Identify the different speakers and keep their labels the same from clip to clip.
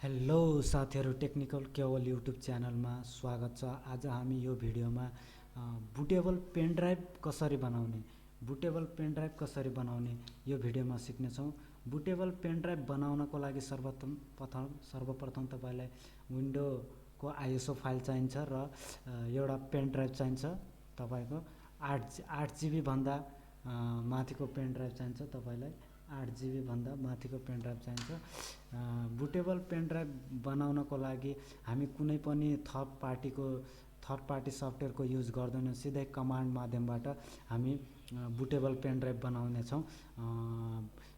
Speaker 1: Hello साथीहरु, technical केवल YouTube च्यानलमा स्वागत छ। आज हामी यो भिडियोमा बुटेबल पेनड्राइभ कसरी बनाउने यो भिडियोमा सिक्नेछौँ। बुटेबल पेनड्राइभ बनाउनको लागि सर्वप्रथम तपाईलाई विन्डोको आइएसओ फाइल चाहिन्छ र एउटा पेनड्राइभ चाहिन्छ। तपाईको 8 जिबी भन्दा माथिको पेनड्राइभ चाहिन्छ। तपाईलाई 8 जिबी भन्दा माथिको पेनड्राइभ चाहिन्छ। बुटेबल पेनड्राइभ बनाउनको लागि हामी कुनै पनि थर्ड पार्टी सफ्टवेयरको युज गर्दैनौँ। सिधै कमान्ड माध्यमबाट हामी बुटेबल पेनड्राइभ बनाउने छौँ।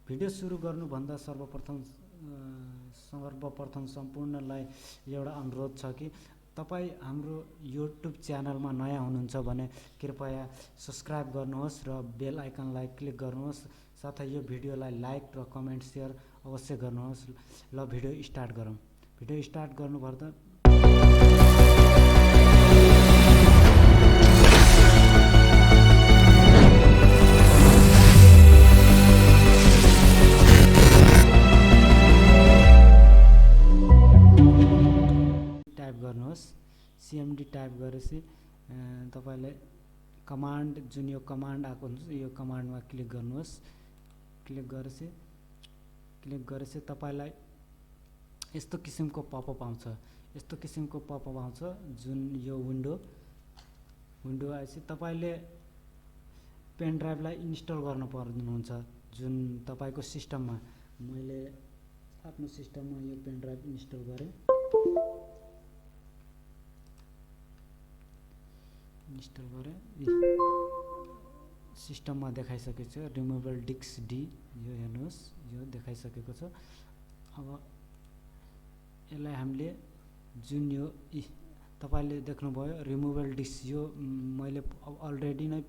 Speaker 1: भिडियो सुरु गर्नुभन्दा सर्वप्रथम सम्पूर्णलाई एउटा अनुरोध छ कि तपाईँ हाम्रो युट्युब च्यानलमा नयाँ हुनुहुन्छ भने कृपया सब्स्क्राइब गर्नुहोस् र बेल आइकनलाई क्लिक गर्नुहोस्। साथै यो भिडियोलाई लाइक र कमेन्ट सेयर अवश्य गर्नुहोस्। ल भिडियो स्टार्ट गरौँ। भिडियो स्टार्ट गर्नुपर्दा टाइप गर्नुहोस्। सीएमडी टाइप गरेपछि तपाईले कमान्ड जुन यो कमान्ड आएको हुन्छ यो कमान्डमा क्लिक गर्नुहोस्। क्लिक गरेपछि तपाईलाई यस्तो किसिमको पपअप आउँछ। जुन यो विन्डो आएपछि तपाईले पेन ड्राइभलाई इन्स्टल गर्नु पर्नुहुन्छ। जुन तपाईको सिस्टममा, मैले आफ्नो सिस्टममा यो पेन ड्राइभ इन्स्टल गरेँ। सिस्टममा देखाइसकेको छ। रिमुभल डिस्क डी यो हेर्नुहोस्, यो देखाइसकेको छ। अब यसलाई हामीले जुन यो तपाईले देख्नुभयो रिमुभल डिस्क, यो मैले अलरेडी नै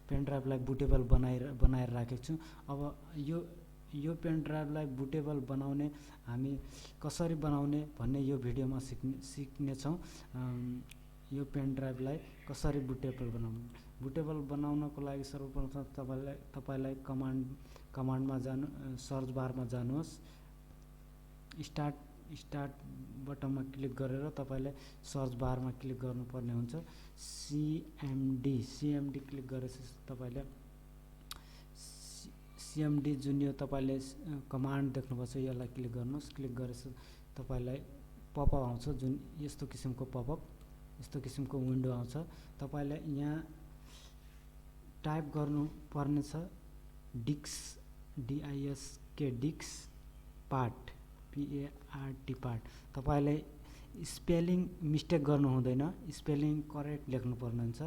Speaker 1: पेन ड्राइभलाई बुटेबल बनाएर राखेको छु। अब यो पेन ड्राइभलाई बुटेबल बनाउने हामी कसरी बनाउने भन्ने यो भिडियोमा सिक्नेछौँ। यो पेन ड्राइभलाई कसरी बुटेबल बनाउनको लागि सर्वप्रथम तपाईलाई कमान्डमा सर्च बारमा जानुहोस्। स्टार्ट बटनमा क्लिक गरेर तपाईले सर्च बारमा क्लिक गर्नुपर्ने हुन्छ। सीएमडी क्लिक गरेपछि तपाईले सीएमडी जुन यो तपाईले कमान्ड देख्नुपर्छ यसलाई क्लिक गर्नुहोस्। क्लिक गरेपछि तपाईलाई पपअप आउँछ। जुन यस्तो किसिमको विन्डो आउँछ। तपाईले यहाँ टाइप गर्नुपर्ने छ डिस्क पार्ट पार्ट। तपाईले स्पेलिङ मिस्टेक गर्नु हुँदैन, स्पेलिङ करेक्ट लेख्नुपर्ने हुन्छ।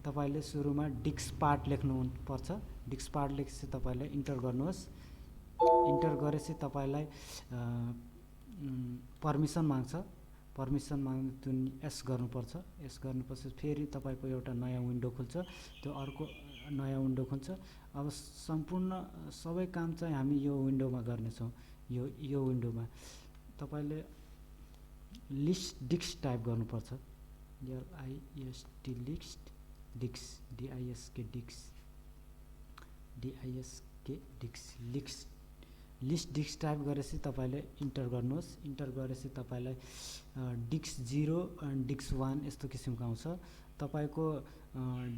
Speaker 1: तपाईले सुरुमा डिस्क पार्ट लेख्नुपर्छ। डिस्क पार्ट लेखेपछि तपाईले इन्टर गर्नुहोस्। इन्टर गरेपछि तपाईलाई पर्मिसन माग्छ। जुन एस गर्नुपर्छ। एस गर्नुपर्छ फेरि तपाईको एउटा नयाँ विन्डो खुल्छ। त्यो अर्को नयाँ विन्डो खुल्छ। अब सबै काम चाहिँ हामी यो विन्डोमा गर्नेछौँ। यो विन्डोमा तपाईले लिस्ट डिस्क टाइप गर्नुपर्छ। लिस्ट डिस्क टाइप गरेपछि तपाईले इन्टर गर्नुहोस्। इन्टर गरेपछि तपाईलाई डिस्क 0 एन्ड डिस्क 1 यस्तो किसिमको आउँछ। तपाईको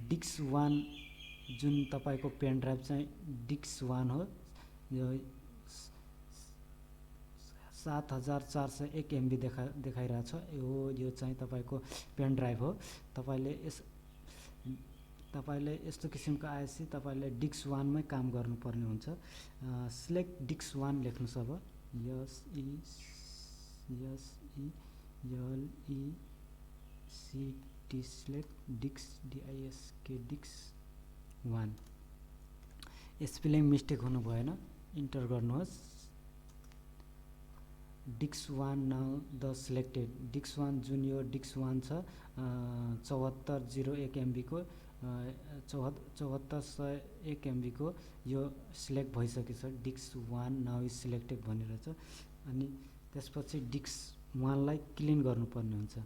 Speaker 1: डिस्क 1 जुन तपाईको पेन ड्राइभ चाहिँ डिस्क 1 हो। यो 7401 MB देखाइरहेछ। यो चाहिँ तपाईको पेन ड्राइभ हो। तपाईले यस्तो किसिमको आएपछि तपाईले डिस्क 1 मै काम गर्नुपर्ने हुन्छ। सिलेक्ट डिस्क 1 लेख्नुस्। अब सिलेक्ट डिस्क 1। स्पेलिङ मिस्टेक हुनु भएन। इन्टर गर्नुहोस्। Disk 1 now the selected disk 1 जुन यो डिस्क 1 छ 7401 MB को 7401 MB को यो सिलेक्ट भइसकेको छ। डिस्क 1 नाउ इज सिलेक्टेड भनिरहेछ। अनि त्यसपछि डिस्क 1 लाई क्लिन गर्नुपर्ने हुन्छ।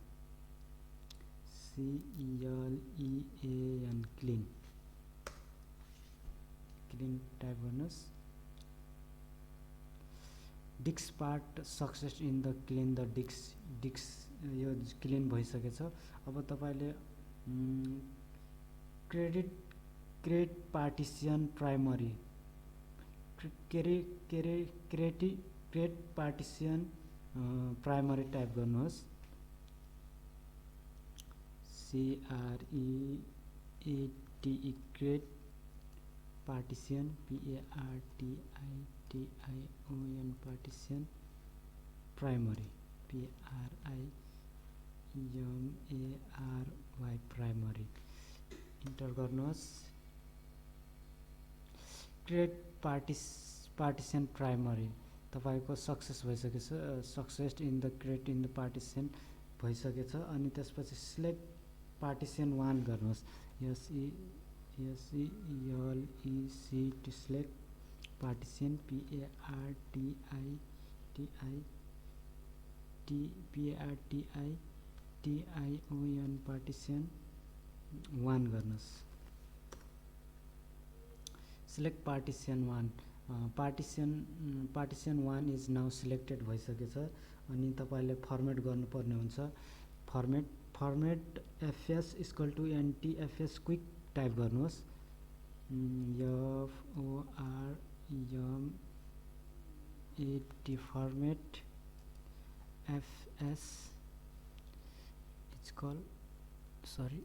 Speaker 1: CLEAN क्लिन टाइप गर्नुहोस्। Disk part success in the clean the disk यो क्लिन भइसकेछ। अब तपाईँले create partition primary create partition primary type गर्नुहोस्, CREATE create partition PARTITION partition primary PRIMARY primary enter गर्नुहोस्। क्रिएट पार्टिसन प्राइमरी तपाईको success भइसकेछ, success in the create in the partition भइसकेछ। अनि त्यसपछि सिलेक्ट पार्टिसन 1 गर्नुहोस्, SELEC to select partition PARTITION partition 1 गर्नुहोस्। Select partition 1 partition 1 is now selected भइसकेछ। अनि तपाईले फर्मेट गर्नुपर्ने हुन्छ। Format FS equal to NTFS quick type गर्नुहोस्, FORMAT format FS sorry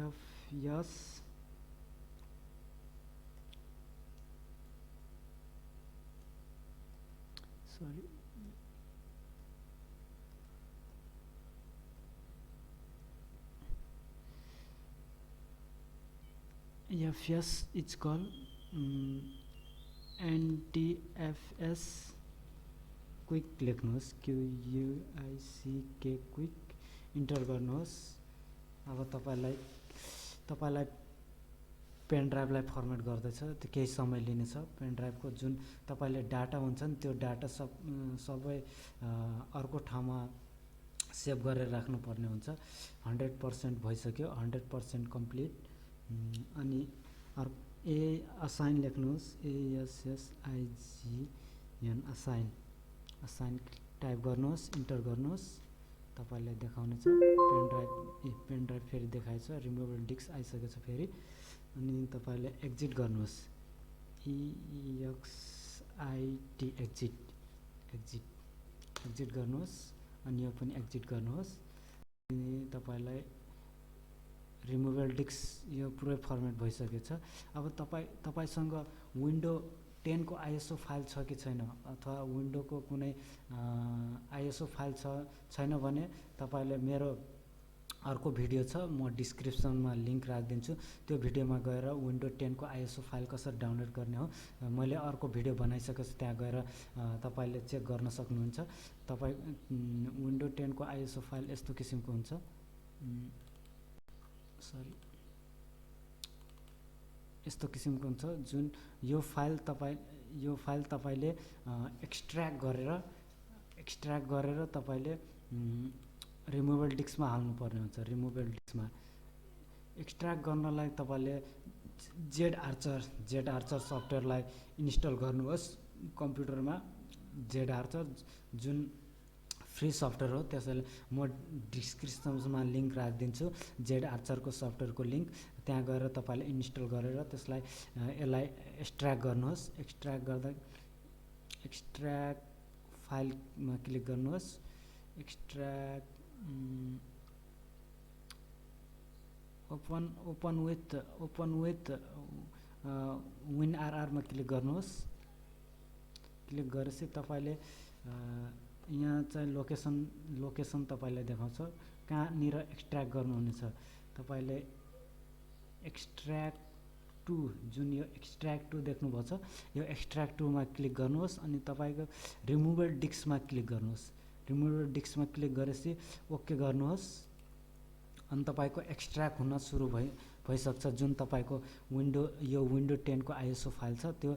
Speaker 1: FS sorry FS it's called NTFS quick लेख्नुहोस्, QUICK quick enter गर्नुहोस्। अब तपाईलाई पेन ड्राइभलाई फर्मेट गर्दैछ, त्यो केही समय लिनेछ। पेन ड्राइभको जुन तपाईले डाटा हुन्छ नि त्यो डाटा सबै अर्को ठाउँमा सेभ गरेर राख्नुपर्ने हुन्छ। 100% भइसक्यो, 100% कम्प्लिट। अनि असाइन लेख्नुहोस्, ASSIGN असाइन टाइप गर्नुहोस्, इन्टर गर्नुहोस्। तपाईलाई देखाउनेछ पेन ड्राइभ फेरि देखाएछ, रिमुभेबल डिस्क आइसकेछ फेरि। अनि तपाईले एक्जिट गर्नुहोस्, EXIT एक्जिट गर्नुहोस्। अनि यो पनि एक्जिट गर्नुहोस्। अनि तपाईलाई रिमुभेबल डिस्क यो पुरै फर्मेट भइसकेछ। अब तपाईसँग विन्डो 10 को आइएसओ फाइल छ कि छैन, अथवा विन्डोको कुनै आइएसओ फाइल छैन भने तपाईले मेरो अर्को भिडियो छ, म डिस्क्रिप्सनमा लिंक राखिदिन्छु। त्यो भिडियोमा गएर विन्डो 10 को आइएसओ फाइल कसरी डाउनलोड गर्ने हो मैले अर्को भिडियो बनाइसकेको छु, त्यहाँ गएर तपाईले चेक गर्न सक्नुहुन्छ। तपाई विन्डो 10 को आइएसओ फाइल यस्तो किसिमको हुन्छ। यस्तो किसिमको हुन्छ, जुन यो फाइल तपाईले एक्सट्र्याक्ट गरेर तपाईले रिमुभेबल डिस्कमा हाल्नु पर्ने हुन्छ। रिमुभेबल डिस्कमा एक्सट्र्याक्ट गर्नलाई तपाईले जेड आर्चर सफ्टवेयरलाई इन्स्टल गर्नुहोस् कम्प्युटरमा। जेड आर्चर जुन फ्री सफ्टवेयर हो, त्यसैले म डिस्क्रिप्सनमा लिंक राखिदिन्छु, जेड आर्चरको सफ्टवेयरको लिंक। त्यहाँ गएर तपाईले इन्स्टल गरेर त्यसलाई यसलाई एक्सट्र्याक्ट गर्नुहोस्। एक्सट्र्याक्ट गर्दा एक्सट्र्याक्ट फाइलमा क्लिक गर्नुहोस्, एक्सट्र्याक्ट ओपन विथ WinRR मा क्लिक गर्नुहोस्। क्लिक गरेपछि तपाईले यहाँ चाहिँ लोकेसन तपाईलाई देखाउँछ कहाँनिर एक्सट्र्याक्ट गर्नुहुनेछ। तपाईले एक्सट्र्याक्ट टु जुन यो एक्सट्र्याक्ट टु देख्नुभएको छ, यो एक्सट्र्याक्ट टुमा क्लिक गर्नुहोस्। अनि तपाईको रिमुभेबल डिस्कमा क्लिक गर्नुहोस्। रिमुभेबल डिस्कमा क्लिक गरेपछि ओके गर्नुहोस्। अनि तपाईको एक्सट्र्याक्ट हुन सुरु भइसक्छ। जुन तपाईँको यो विन्डो 10 को आइएसओ फाइल छ त्यो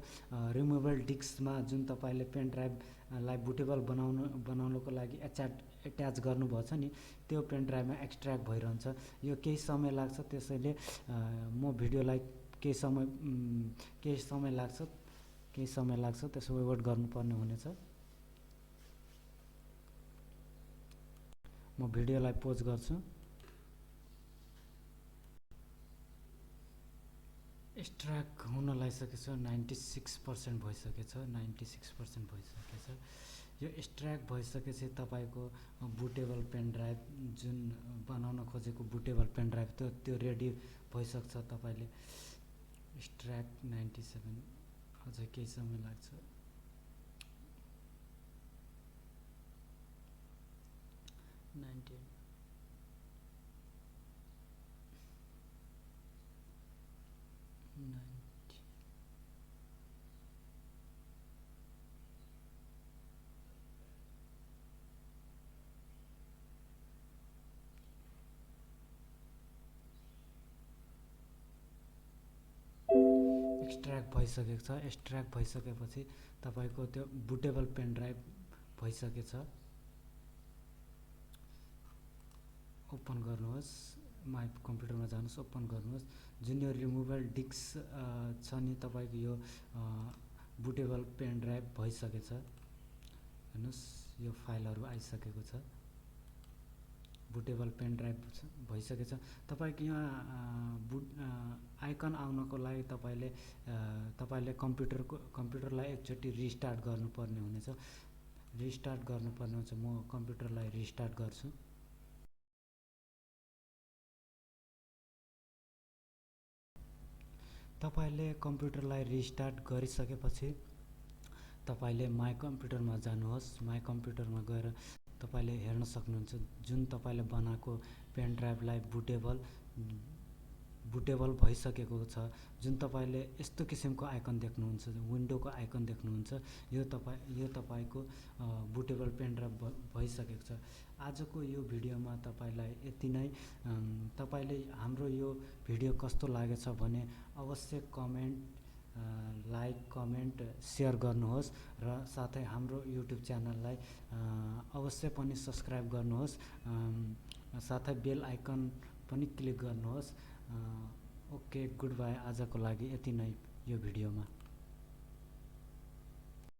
Speaker 1: रिमुभेबल डिस्कमा जुन तपाईँले पेन ड्राइभलाई बुटेबल बनाउनको लागि एट्याच गर्नुभएको छ नि त्यो पेन ड्राइभमा एक्सट्र्याक्ट भइरहन्छ। यो केही समय लाग्छ, त्यसैले म भिडियोलाई केही समय लाग्छ त्यसो वेट गर्नुपर्ने हुनेछ। म भिडियोलाई पोज गर्छु। एक्सट्र्याक्ट हुन लागिसकेछ, 96% भइसकेछ, 96% भइसकेछ। यो एक्सट्र्याक्ट भइसकेपछि तपाईँको बुटेबल पेन ड्राइभ जुन बनाउन खोजेको बुटेबल पेन ड्राइभ त्यो रेडी भइसक्छ। तपाईँले एक्सट्र्याक्ट 97 अझै केही समय लाग्छ। 98 एक्सट्र्याक्ट भइसकेको छ। एक्सट्र्याक्ट भइसकेपछि तपाईँको त्यो बुटेबल पेन ड्राइभ भइसकेछ। ओपन गर्नुहोस्, माई कम्प्युटरमा जानुहोस्, ओपन गर्नुहोस्। जुन यो रिमुभेबल डिस्क छ नि तपाईँको यो बुटेबल पेन ड्राइभ भइसकेछ। हेर्नुहोस् यो फाइलहरू आइसकेको छ, बुटेबल पेन ड्राइभ भइसकेछ। तपाईँको यहाँ आइकन आउनको लागि तपाईँले कम्प्युटरलाई एकचोटि रिस्टार्ट गर्नुपर्ने हुनेछ। म कम्प्युटरलाई रिस्टार्ट गर्छु। तपाईँले कम्प्युटरलाई रिस्टार्ट गरिसकेपछि तपाईँले माई कम्प्युटरमा जानुहोस्। माई कम्प्युटरमा गएर तपाईँले हेर्न सक्नुहुन्छ जुन तपाईँले बनाएको पेन ड्राइभलाई बुटेबल भइसकेको छ। जुन तपाईँले यस्तो किसिमको आइकन देख्नुहुन्छ, विन्डोको आइकन देख्नुहुन्छ, यो तपाईँको बुटेबल पेन ड्राइभ भइसकेको छ। आजको यो भिडियोमा तपाईँलाई यति नै। तपाईँले हाम्रो यो भिडियो कस्तो लागेछ भने अवश्य कमेन्ट, लाइक, कमेन्ट, सेयर गर्नुहोस् र साथै हाम्रो युट्युब च्यानललाई अवश्य पनि सब्सक्राइब गर्नुहोस्। साथै बेल आइकन पनि क्लिक गर्नुहोस्। Okay, good by. आजको लागि यति नै यो भिडियोमा।